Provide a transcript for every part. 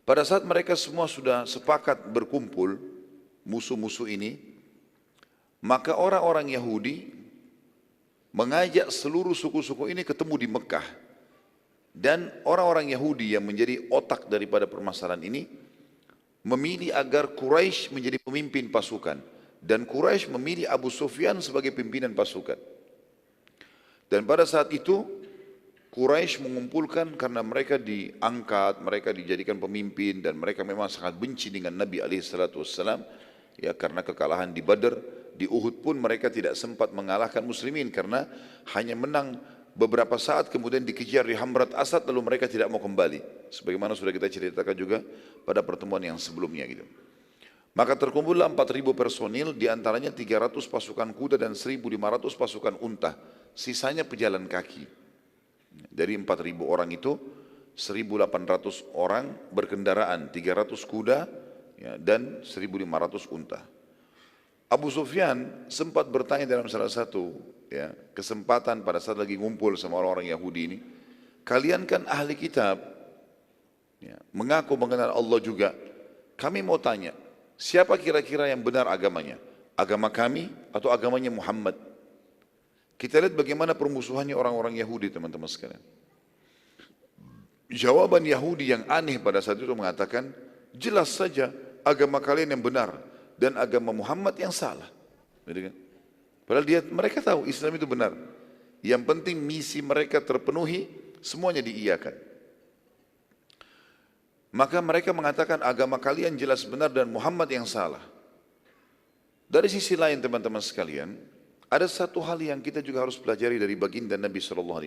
Pada saat mereka semua sudah sepakat berkumpul, musuh-musuh ini, maka orang-orang Yahudi mengajak seluruh suku-suku ini ketemu di Mekah. Dan orang-orang Yahudi yang menjadi otak daripada permasalahan ini memilih agar Quraisy menjadi pemimpin pasukan. Dan Quraisy memilih Abu Sufyan sebagai pimpinan pasukan. Dan pada saat itu Quraisy mengumpulkan karena mereka diangkat, mereka dijadikan pemimpin dan mereka memang sangat benci dengan Nabi SAW. Ya, karena kekalahan di Badr, di Uhud pun mereka tidak sempat mengalahkan muslimin karena hanya menang beberapa saat kemudian dikejar di Hamrat Asad lalu mereka tidak mau kembali. Sebagaimana sudah kita ceritakan juga pada pertemuan yang sebelumnya gitu. Maka terkumpullah 4.000 personil, diantaranya 300 pasukan kuda dan 1.500 pasukan unta. Sisanya pejalan kaki. Dari 4.000 orang itu, 1.800 orang berkendaraan, 300 kuda ya, dan 1.500 unta. Abu Sufyan sempat bertanya dalam salah satu ya, kesempatan pada saat lagi ngumpul sama orang-orang Yahudi ini, kalian kan ahli kitab, ya, mengaku mengenal Allah juga. Kami mau tanya, siapa kira-kira yang benar agamanya? Agama kami atau agamanya Muhammad? Kita lihat bagaimana permusuhannya orang-orang Yahudi, teman-teman sekalian. Jawaban Yahudi yang aneh pada saat itu mengatakan, jelas saja agama kalian yang benar dan agama Muhammad yang salah. Padahal mereka tahu Islam itu benar. Yang penting misi mereka terpenuhi, semuanya diiyakan. Maka mereka mengatakan agama kalian jelas benar dan Muhammad yang salah. Dari sisi lain teman-teman sekalian, ada satu hal yang kita juga harus pelajari dari baginda Nabi SAW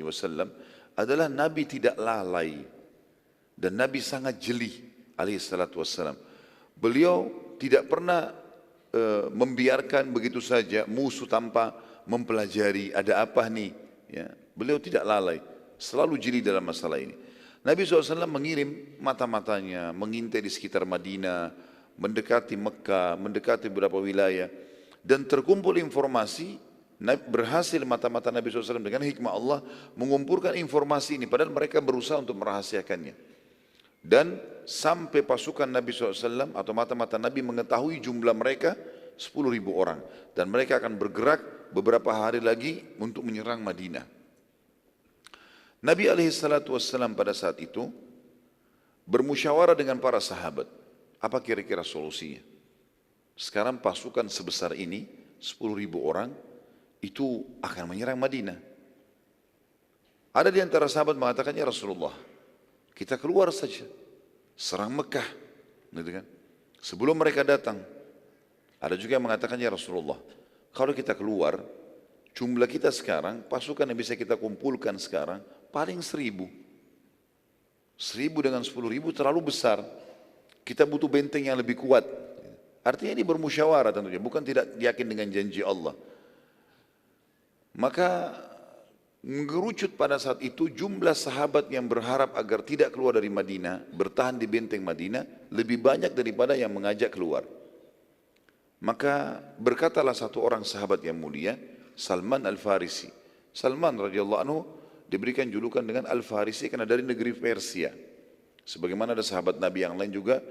adalah Nabi tidak lalai dan Nabi sangat jeli alaihissalam. Beliau tidak pernah membiarkan begitu saja musuh tanpa mempelajari ada apa nih. Ya, beliau tidak lalai, selalu jeli dalam masalah ini. Nabi SAW mengirim mata-matanya, mengintai di sekitar Madinah, mendekati Mekah, mendekati beberapa wilayah, dan terkumpul informasi. Berhasil mata-mata Nabi SAW dengan hikmah Allah mengumpulkan informasi ini, padahal mereka berusaha untuk merahasiakannya. Dan sampai pasukan Nabi SAW atau mata-mata Nabi mengetahui jumlah mereka 10.000 orang. Dan mereka akan bergerak beberapa hari lagi untuk menyerang Madinah. Nabi SAW pada saat itu bermusyawarah dengan para sahabat. Apa kira-kira solusinya? Sekarang pasukan sebesar ini, 10.000 orang, itu akan menyerang Madinah. Ada di antara sahabat mengatakan, ya Rasulullah, kita keluar saja, serang Mekah, gitu kan? Sebelum mereka datang. Ada juga yang mengatakan, ya Rasulullah, kalau kita keluar, jumlah kita sekarang, pasukan yang bisa kita kumpulkan sekarang, paling 1.000. 1.000 dengan 10.000 terlalu besar. Kita butuh benteng yang lebih kuat. Artinya ini bermusyawarah tentunya, bukan tidak yakin dengan janji Allah. Maka mengerucut pada saat itu jumlah sahabat yang berharap agar tidak keluar dari Madinah, bertahan di benteng Madinah, lebih banyak daripada yang mengajak keluar. Maka berkatalah satu orang sahabat yang mulia, Salman Al-Farisi. Salman radhiyallahu anhu diberikan julukan dengan Al-Farisi karena dari negeri Persia. Sebagaimana ada sahabat Nabi yang lain juga,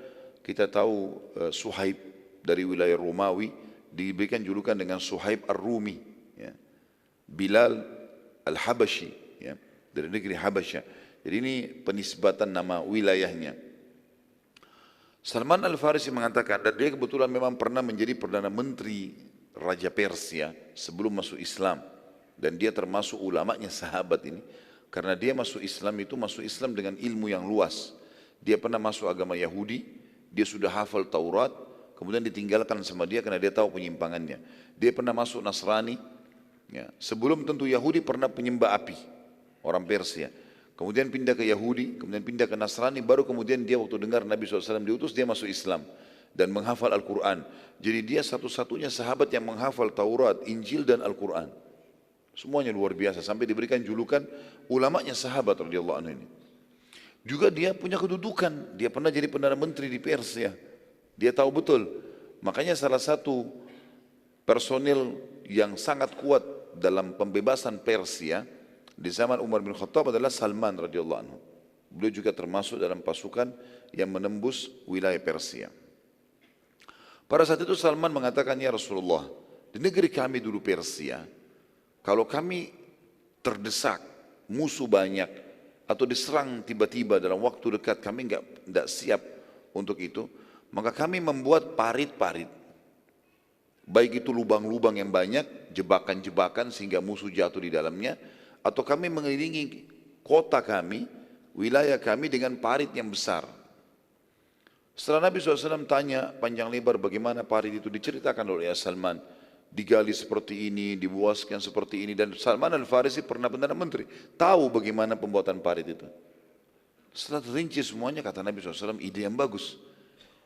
kita tahu Suhaib dari wilayah Romawi diberikan julukan dengan Suhaib Ar-Rumi. Ya. Bilal Al-Habashi, ya, dari negeri Habasyah. Jadi ini penisbatan nama wilayahnya. Salman Al-Farisi mengatakan, dan dia kebetulan memang pernah menjadi Perdana Menteri Raja Persia sebelum masuk Islam. Dan dia termasuk ulamanya sahabat ini. Karena dia masuk Islam itu masuk Islam dengan ilmu yang luas. Dia pernah masuk agama Yahudi, dia sudah hafal Taurat, kemudian ditinggalkan sama dia karena dia tahu penyimpangannya. Dia pernah masuk Nasrani, ya, sebelum tentu Yahudi pernah penyembah api, orang Persia. Kemudian pindah ke Yahudi, kemudian pindah ke Nasrani, baru kemudian dia waktu dengar Nabi SAW diutus, dia masuk Islam dan menghafal Al-Quran. Jadi dia satu-satunya sahabat yang menghafal Taurat, Injil dan Al-Quran. Semuanya luar biasa, sampai diberikan julukan ulamanya sahabat radhiyallahu anhu ini. Juga dia punya kedudukan, dia pernah jadi Perdana Menteri di Persia. Dia tahu betul, makanya salah satu personil yang sangat kuat dalam pembebasan Persia di zaman Umar bin Khattab adalah Salman radhiyallahu anhu. Beliau juga termasuk dalam pasukan yang menembus wilayah Persia. Pada saat itu Salman mengatakan, ya Rasulullah, di negeri kami dulu Persia, kalau kami terdesak, musuh banyak, atau diserang tiba-tiba dalam waktu dekat, kami nggak siap untuk itu, maka kami membuat parit-parit. Baik itu lubang-lubang yang banyak, jebakan-jebakan sehingga musuh jatuh di dalamnya, atau kami mengelilingi kota kami, wilayah kami dengan parit yang besar. Setelah Nabi SAW tanya panjang lebar bagaimana parit itu, diceritakan oleh Salman. Digali seperti ini, dibuaskan seperti ini, dan Salman Al-Farisi pernah Perdana Menteri, tahu bagaimana pembuatan parit itu. Setelah terinci semuanya, kata Nabi SAW, ide yang bagus.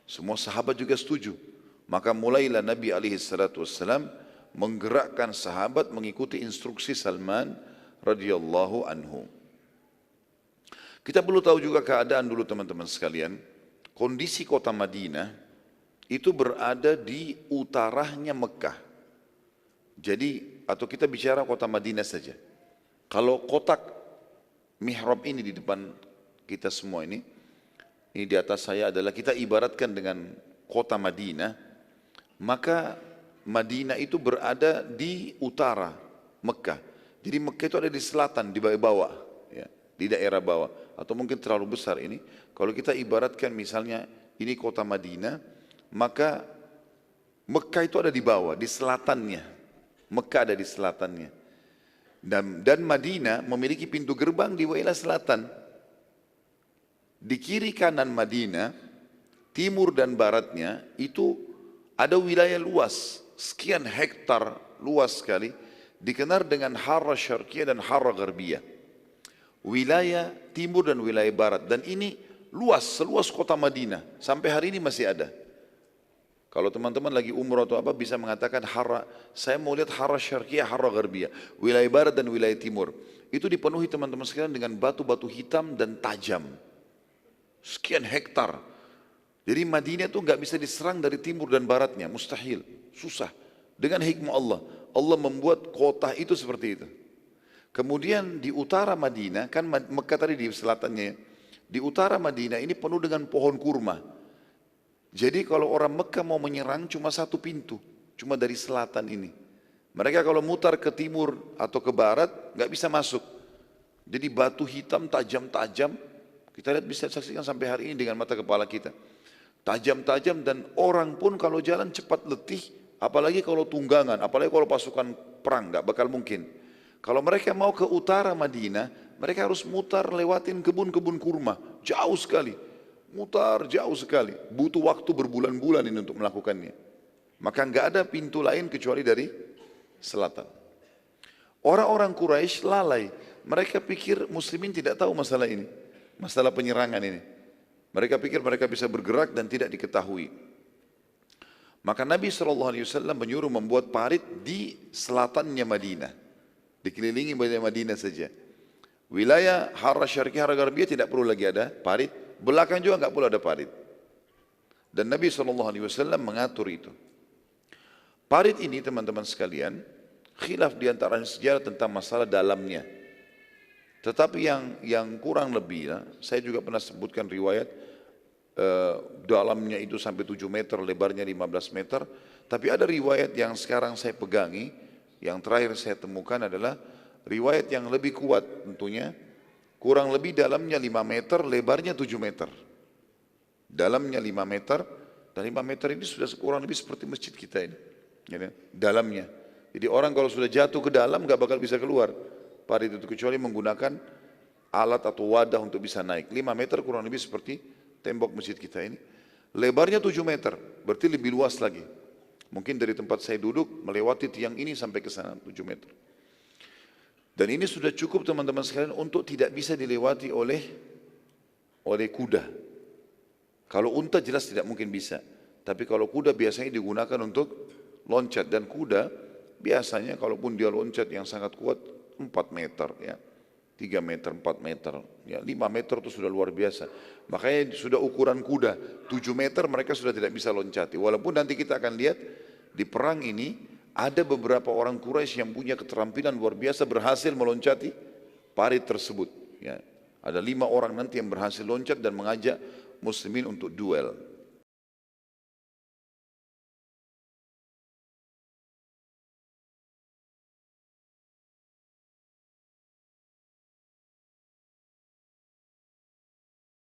Semua sahabat juga setuju. Maka mulailah Nabi SAW menggerakkan sahabat mengikuti instruksi Salman radhiyallahu anhu. Kita perlu tahu juga keadaan dulu teman-teman sekalian. Kondisi kota Madinah itu berada di utaranya Mekah. Jadi, atau kita bicara kota Madinah saja. Kalau kotak mihrab ini di depan kita semua ini di atas saya adalah kita ibaratkan dengan kota Madinah. Maka Madinah itu berada di utara Mekah. Jadi Mekah itu ada di selatan, di bawah, ya, di daerah bawah. Atau mungkin terlalu besar ini. Kalau kita ibaratkan misalnya ini kota Madinah, maka Mekah itu ada di bawah, di selatannya. Mekah ada di selatannya. Dan Madinah memiliki pintu gerbang di wilayah selatan. Di kiri kanan Madinah, timur dan baratnya itu ada wilayah luas, sekian hektar luas sekali, dikenal dengan Harra Syarqiyah dan Harra Gharbiyah. Wilayah timur dan wilayah barat, dan ini luas, seluas kota Madinah, sampai hari ini masih ada. Kalau teman-teman lagi umrah atau apa bisa mengatakan Harra, saya mau lihat Harra Syarqiyah, Harra Gharbiyah, wilayah barat dan wilayah timur. Itu dipenuhi teman-teman sekalian dengan batu-batu hitam dan tajam. Sekian hektar. Jadi Madinah itu nggak bisa diserang dari timur dan baratnya, mustahil, susah. Dengan hikmah Allah, Allah membuat kota itu seperti itu. Kemudian di utara Madinah, kan Mekah tadi di selatannya, di utara Madinah ini penuh dengan pohon kurma. Jadi kalau orang Mekah mau menyerang cuma satu pintu, cuma dari selatan ini. Mereka kalau mutar ke timur atau ke barat nggak bisa masuk. Jadi batu hitam tajam-tajam, kita lihat bisa saksikan sampai hari ini dengan mata kepala kita. Tajam-tajam dan orang pun kalau jalan cepat letih, apalagi kalau tunggangan, apalagi kalau pasukan perang, nggak bakal mungkin. Kalau mereka mau ke utara Madinah, mereka harus mutar lewatin kebun-kebun kurma, jauh sekali. Mutar jauh sekali, butuh waktu berbulan-bulan ini untuk melakukannya. Maka nggak ada pintu lain kecuali dari selatan. Orang-orang Quraisy lalai, mereka pikir muslimin tidak tahu masalah ini, masalah penyerangan ini. Mereka pikir mereka bisa bergerak dan tidak diketahui. Maka Nabi SAW menyuruh membuat parit di selatannya Madinah. Dikelilingi wilayah Madinah saja. Wilayah Harra Syarqiyah, Harra Gharbiyah tidak perlu lagi ada parit. Belakang juga nggak perlu ada parit. Dan Nabi SAW mengatur itu. Parit ini teman-teman sekalian, khilaf di antara sejarah tentang masalah dalamnya. Tetapi yang kurang lebih, saya juga pernah sebutkan riwayat, dalamnya itu sampai 7 meter, lebarnya 15 meter. Tapi ada riwayat yang sekarang saya pegangi, yang terakhir saya temukan adalah riwayat yang lebih kuat tentunya. Kurang lebih dalamnya 5 meter, lebarnya 7 meter. Dalamnya 5 meter, dan 5 meter ini sudah kurang lebih seperti masjid kita ini. Dalamnya. Jadi orang kalau sudah jatuh ke dalam gak bakal bisa keluar. Parit itu kecuali menggunakan alat atau wadah untuk bisa naik. 5 meter kurang lebih seperti tembok masjid kita ini. Lebarnya 7 meter, berarti lebih luas lagi. Mungkin dari tempat saya duduk melewati tiang ini sampai ke sana 7 meter. Dan ini sudah cukup teman-teman sekalian untuk tidak bisa dilewati oleh kuda. Kalau unta jelas tidak mungkin bisa. Tapi kalau kuda biasanya digunakan untuk loncat, dan kuda biasanya kalaupun dia loncat yang sangat kuat 4 meter ya, 3 meter, 4 meter, ya 5 meter itu sudah luar biasa. Makanya sudah ukuran kuda 7 meter mereka sudah tidak bisa loncati. Walaupun nanti kita akan lihat di perang ini ada beberapa orang Quraisy yang punya keterampilan luar biasa berhasil meloncati parit tersebut. Ya. Ada 5 orang nanti yang berhasil loncat dan mengajak muslimin untuk duel.